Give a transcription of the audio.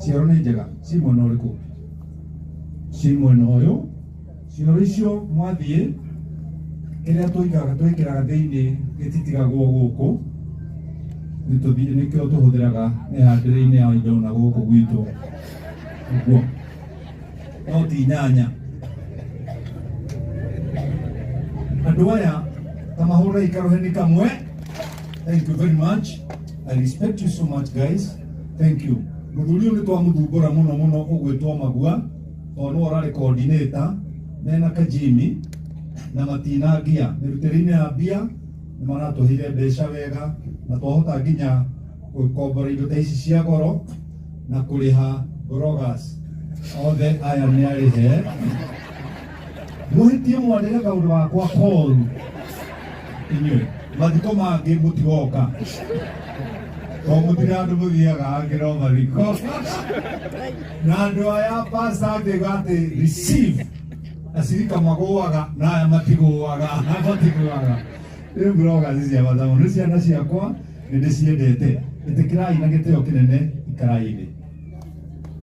cioro nĩ njega ci mwena ũrĩkũ ci mwena ũyũ cioro icio mwathiĩ kĩrĩa tũigaga twĩkĩraga thĩinĩ gĩtitigagwo gũkũ nĩkĩo tũhũthĩraga mĩhandĩre-inĩ ya indo na gũkũ gwitũ ũguo no ti nyanya andũ aya tamahũra ikaroheni kamwe. Thank you very much. I respect you so much guys. Thank you. Mũthuri ũyũ nĩtwamũthumbũra mũno ũgwĩtwo Magua tondũ ũrarĩ coordinator mena Kajimi na matinangia mĩrutĩre-inĩ ya mbia nĩmaratũheire mbeca wega na twahota nginya gũkombora indo ta ici cia goro na kũrĩha bloggers othe aya nĩ arĩhe mũhĩtie mwandĩke kaũndũ gakwa Paul inyuĩ mathiko mangĩ mũtigoka o mũtirĩ andũ mũthiaga angĩro mathiko na andũ aya pastor angĩga atĩ receive acirika magũaga na aya matigũaga rĩu bloggers cia mathamu nĩ ciana ciakwa nĩ ndĩciendete ĩtĩkĩrai na gĩtĩo kĩnene ikarai thĩ.